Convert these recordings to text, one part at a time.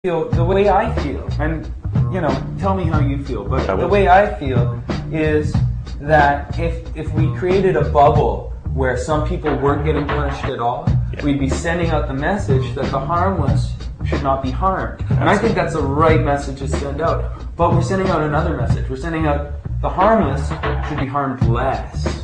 The way I feel, and tell me how you feel, but the way I feel is that if we created a bubble where some people weren't getting punished at all, we'd be sending out the message that the harmless should not be harmed. And I think that's the right message to send out. But we're sending out another message. We're sending out the harmless should be harmed less.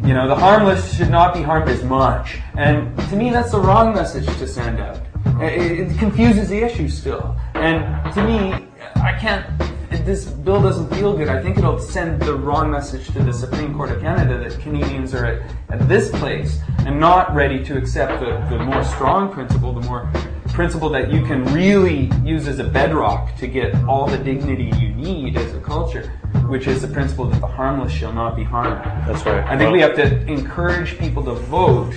The harmless should not be harmed as much. And to me, that's the wrong message to send out. It confuses the issue still. And to me, this bill doesn't feel good. I think it'll send the wrong message to the Supreme Court of Canada that Canadians are at this place and not ready to accept the more strong principle, the more principle that you can really use as a bedrock to get all the dignity you need as a culture, which is the principle that the harmless shall not be harmed. That's right. I think we have to encourage people to vote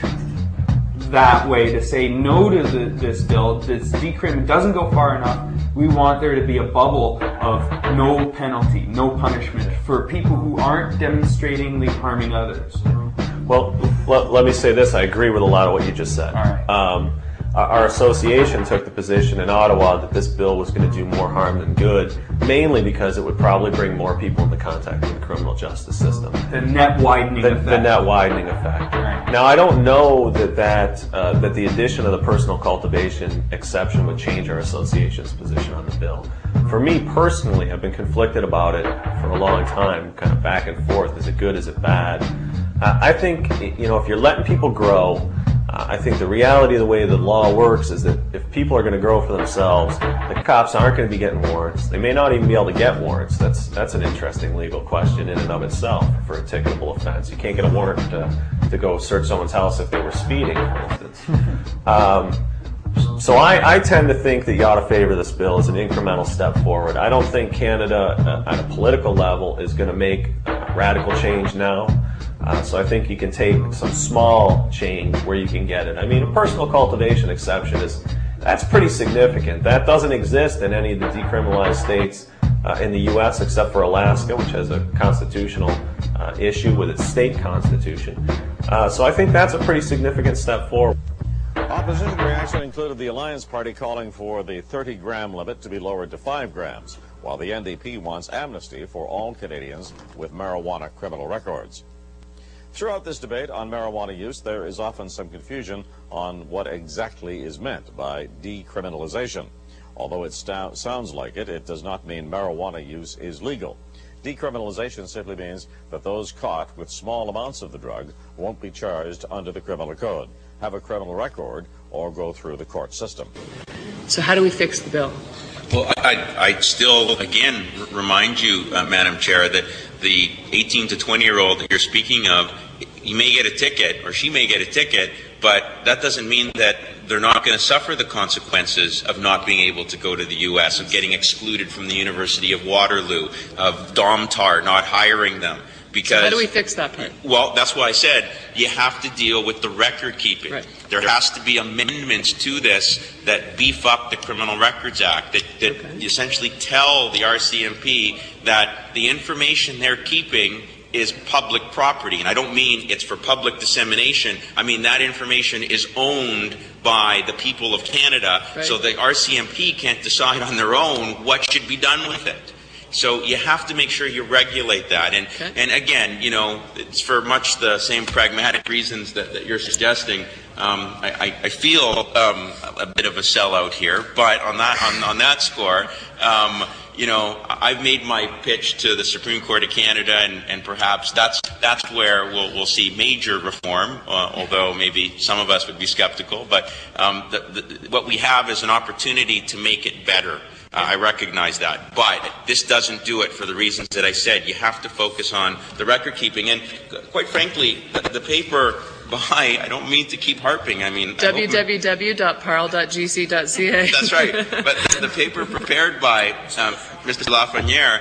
that way, to say no to this bill. This decrim doesn't go far enough. We want there to be a bubble of no penalty, no punishment for people who aren't demonstratingly harming others. Well, let me say this. I agree with a lot of what you just said. All right. Our association took the position in Ottawa that this bill was going to do more harm than good, mainly because it would probably bring more people into contact with the criminal justice system. The net widening effect. The net widening effect. Right. Now, I don't know that the addition of the personal cultivation exception would change our association's position on the bill. For me personally, I've been conflicted about it for a long time, kind of back and forth. Is it good? Is it bad? I think, if you're letting people grow, I think the reality of the way the law works is that if people are going to grow for themselves, the cops aren't going to be getting warrants. They may not even be able to get warrants. That's an interesting legal question in and of itself for a ticketable offense. You can't get a warrant to go search someone's house if they were speeding, for instance. So I tend to think that you ought to favor this bill as an incremental step forward. I don't think Canada, at a political level, is going to make radical change now. So I think you can take some small change where you can get it. I mean, a personal cultivation exception that's pretty significant. That doesn't exist in any of the decriminalized states in the U.S. except for Alaska, which has a constitutional issue with its state constitution. So I think that's a pretty significant step forward. Opposition reaction included the Alliance Party calling for the 30-gram limit to be lowered to 5 grams, while the NDP wants amnesty for all Canadians with marijuana criminal records. Throughout this debate on marijuana use, there is often some confusion on what exactly is meant by decriminalization. Although it sounds like it, it does not mean marijuana use is legal. Decriminalization simply means that those caught with small amounts of the drug won't be charged under the criminal code, have a criminal record, or go through the court system. So how do we fix the bill? Well, I'd still, again, remind you, Madam Chair, that the 18 to 20-year-old that you're speaking of, he may get a ticket, or she may get a ticket, but that doesn't mean that they're not going to suffer the consequences of not being able to go to the U.S., of getting excluded from the University of Waterloo, of Domtar not hiring them. Because, so how do we fix that part? Well, that's why I said you have to deal with the record keeping. Right. There has to be amendments to this that beef up the Criminal Records Act, that essentially tell the RCMP that the information they're keeping is public property. And I don't mean it's for public dissemination. I mean that information is owned by the people of Canada, so the RCMP can't decide on their own what should be done with it. So you have to make sure you regulate that. And again, it's for much the same pragmatic reasons that you're suggesting. I feel a bit of a sellout here, but on that score, I've made my pitch to the Supreme Court of Canada, and perhaps that's where we'll see major reform, although maybe some of us would be skeptical. But what we have is an opportunity to make it better. I recognize that, but this doesn't do it for the reasons that I said. You have to focus on the record keeping, and quite frankly, the paper by, I don't mean to keep harping, I mean www.parle.gc.ca. That's right, but the paper prepared by Mr. Lafreniere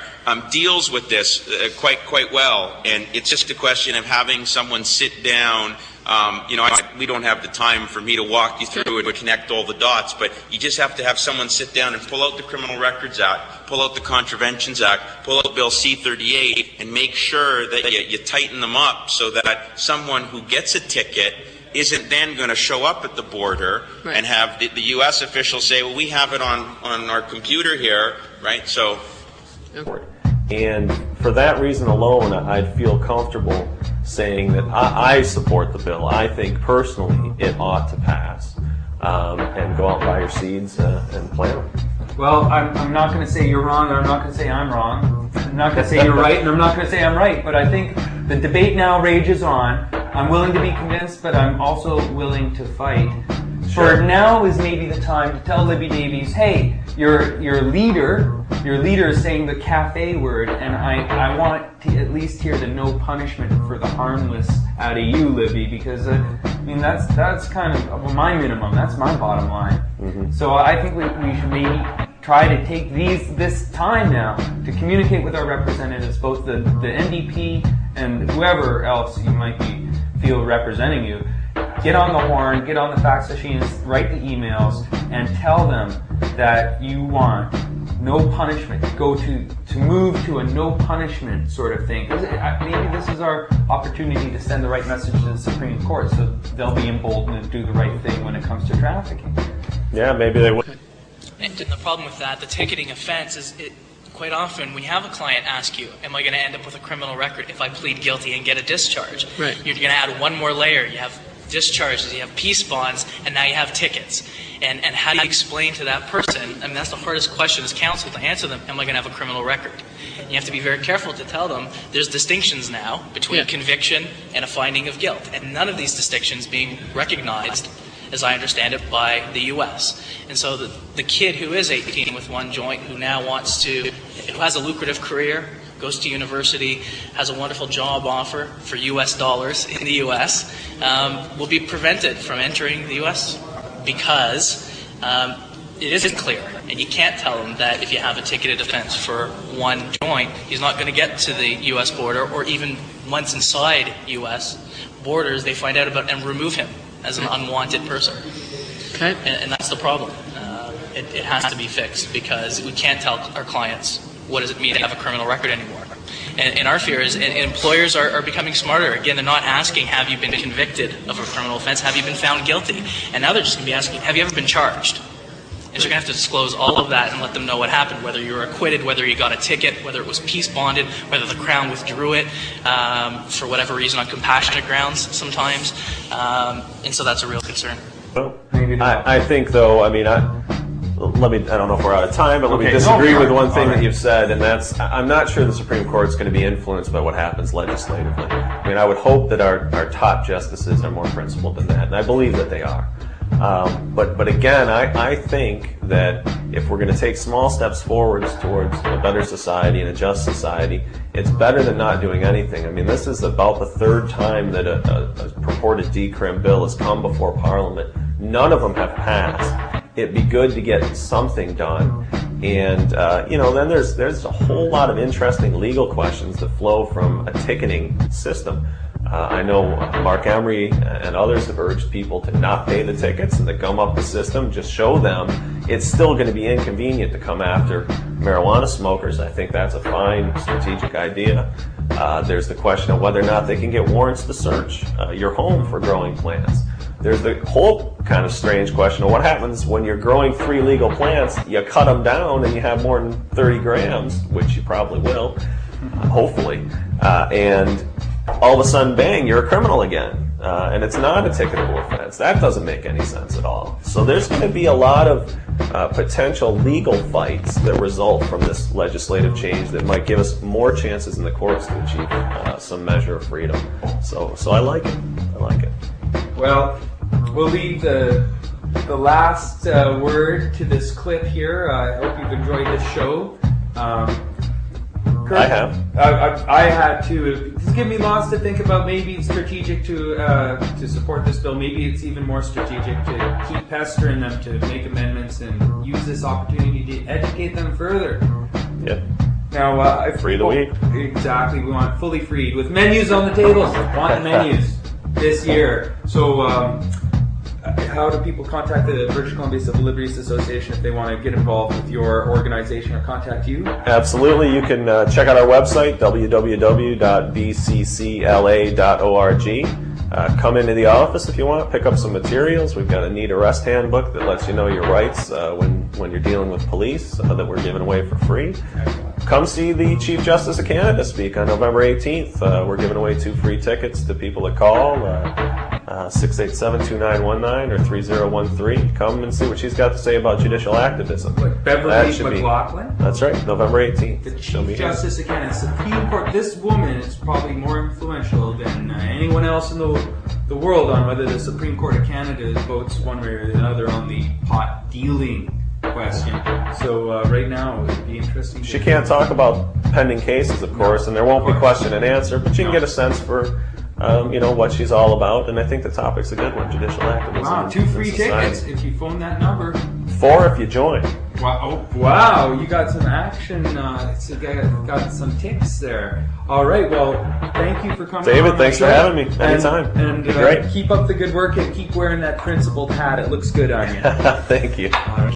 deals with this quite well, and it's just a question of having someone sit down. We don't have the time for me to walk you through and connect all the dots, but you just have to have someone sit down and pull out the Criminal Records Act, pull out the Contraventions Act, pull out Bill C-38, and make sure that you tighten them up so that someone who gets a ticket isn't then going to show up at the border Right. and have the U.S. officials say, well, we have it on our computer here, right? So. And for that reason alone, I'd feel comfortable saying that I support the bill. I think personally it ought to pass. And go out and buy your seeds and plant them. Well, I'm not going to say you're wrong, and I'm not going to say I'm wrong. I'm not going to say you're right, and I'm not going to say I'm right. But I think the debate now rages on. I'm willing to be convinced, but I'm also willing to fight. Sure. For now is maybe the time to tell Libby Davies, hey, your leader is saying the cafe word, and I want to at least hear the no punishment for the harmless out of you, Libby, because I mean that's kind of my minimum. That's my bottom line. Mm-hmm. So I think we should maybe try to take this time now to communicate with our representatives, both the NDP and whoever else you might feel representing you. Get on the horn, get on the fax machines, write the emails, and tell them that you want no punishment. Go to move to a no punishment sort of thing. Maybe this is our opportunity to send the right message to the Supreme Court, so they'll be emboldened to do the right thing when it comes to trafficking. Yeah, maybe they would. And the problem with that, the ticketing offense, is quite often we have a client ask you, am I going to end up with a criminal record if I plead guilty and get a discharge? Right. You're going to add one more layer. You have discharges, you have peace bonds, and now you have tickets. And how do you explain to that person, I mean, that's the hardest question as counsel to answer them, am I going to have a criminal record? And you have to be very careful to tell them there's distinctions now between conviction and a finding of guilt, and none of these distinctions being recognized, as I understand it, by the U.S. And so the kid who is 18 with one joint, who now who has a lucrative career, goes to university, has a wonderful job offer for U.S. dollars in the U.S., will be prevented from entering the U.S. because it isn't clear. And you can't tell him that if you have a ticketed offense for one joint, he's not going to get to the U.S. border, or even once inside U.S. borders, they find out about and remove him as an unwanted person. Okay. And that's the problem. It has to be fixed, because we can't tell our clients what does it mean to have a criminal record anymore. And our fear is employers are becoming smarter. Again, they're not asking, have you been convicted of a criminal offense? Have you been found guilty? And now they're just going to be asking, have you ever been charged? And so you're going to have to disclose all of that and let them know what happened, whether you were acquitted, whether you got a ticket, whether it was peace bonded, whether the Crown withdrew it for whatever reason on compassionate grounds sometimes. And so that's a real concern. Well, I think, though, I mean, I don't know if we're out of time, but let me disagree with one thing that you've said, and that's, I'm not sure the Supreme Court's going to be influenced by what happens legislatively. I mean, I would hope that our top justices are more principled than that, and I believe that they are. But again, I think that if we're going to take small steps forwards towards a better society and a just society, it's better than not doing anything. I mean, this is about the third time that a purported Decrim bill has come before Parliament. None of them have passed. It'd be good to get something done. And, then there's a whole lot of interesting legal questions that flow from a ticketing system. I know Mark Emery and others have urged people to not pay the tickets and to gum up the system. Just show them it's still going to be inconvenient to come after marijuana smokers. I think that's a fine strategic idea. There's the question of whether or not they can get warrants to search your home for growing plants. There's the whole kind of strange question of what happens when you're growing 3 legal plants, you cut them down and you have more than 30 grams, which you probably will, hopefully, and all of a sudden, bang, you're a criminal again. And it's not a ticketable offense. That doesn't make any sense at all. So there's going to be a lot of potential legal fights that result from this legislative change that might give us more chances in the courts to achieve some measure of freedom. So I like it. I like it. Well, we'll leave the last word to this clip here. I hope you've enjoyed this show. Kurt, I have. I had to. It's given me lots to think about. Maybe it's strategic to support this bill. Maybe it's even more strategic to keep pestering them to make amendments and use this opportunity to educate them further. Yep. Now, free the week. Exactly. We want fully freed with menus on the tables. Want menus this year. So, how do people contact the British Columbia Civil Liberties Association if they want to get involved with your organization or contact you? Absolutely. You can check out our website, www.bccla.org. Come into the office if you want, pick up some materials. We've got a neat arrest handbook that lets you know your rights when you're dealing with police that we're giving away for free. Come see the Chief Justice of Canada speak on November 18th. We're giving away 2 free tickets to people that call 687-2919 or 3013. Come and see what she's got to say about judicial activism. Beverly McLaughlin? That's right, November 18th. The Chief Justice of Canada, Supreme Court. This woman is probably more influential than anyone else in the world on whether the Supreme Court of Canada votes one way or the other on the pot dealing question. So right now it would be interesting. She can't talk about pending cases, of course, and there won't be question and answer, but you can get a sense for what she's all about, and I think the topic's a good one, judicial activism. Wow, 2 free tickets if you phone that number. 4 if you join. Wow, wow, you got some action, so you got some tips there. All right, well, thank you for coming David, on thanks for having me. Anytime. And great. Keep up the good work and keep wearing that principled hat. It looks good on you. Thank you.